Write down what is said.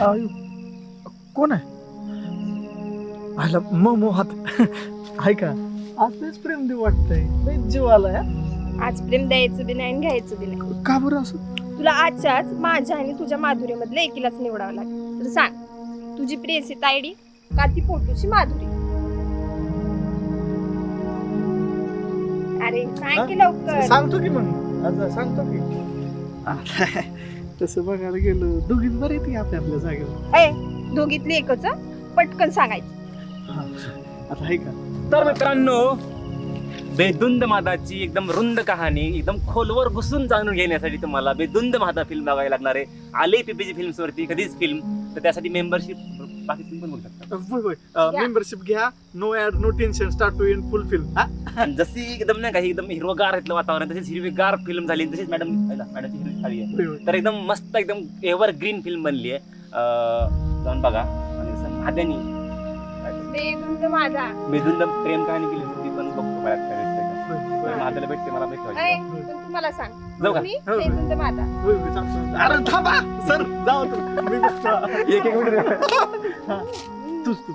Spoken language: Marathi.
आयु कोण आहे? आयला मोहात आहे का? आजच प्रेम देऊ वाटतंय, लय जीव आलाय हा. आज प्रेम द्यायचं बी नाही आणि घ्यायचं बी नाही. का बरं असं? तुला आजच्याच माझ्या आणि तुझ्या माधुरीमधलं एकीलाच निवडावं लागेल. तर सांग, तुझी प्रेयसी तायडी का ती फोटोची माधुरी? अरे सांग की लवकर. सांगतो की मग आता सांगतो की. आता तसं बघायला गेलो दोघीच बरे ती आपल्या आपल्या जागेवर. ए, दोघीतली एकच हं? पटकन सांगायचं. हा, आता आहे का? तर मित्रांनो, बेधुंद मादाची एकदम रुंद कहाणी एकदम खोलवर घुसून जाणून घेण्यासाठी तुम्हाला बेधुंद मादा फिल्म बघायला लागणार आहे. आले पीपीजी फिल्म्स वरती कधीच फिल्म, तर त्यासाठी मेंबरशिप बाकी तुम्ही पण बोलू शकता. होय होय मेंबरशिप घ्या. No ad no tension, start to end full film. आणि जशी एकदम नाही काही एकदम हिरवगार घेतलं वातावरण, तशीच हिरवीगार फिल्म झाली. तशीच मॅडमची हिरवी झाली आहे. तर एकदम मस्त एकदम एव्हर ग्रीन फिल्म बनली आहे. जाऊन बघा. आणि हाद्यानी बेधुंद माझा. बेधुंद प्रेम कहाणी केली होती, ती पण बघतो मला काय भेटते का. महादाला भेटते, मला ए, भेटते. पण तू मला सांग, जाऊ का? मी बेधुंद माझा. होय होय सांगतो. अरे थांबा सर, जाऊ तू. मी बघतो. एक एक मिनिट तूच तू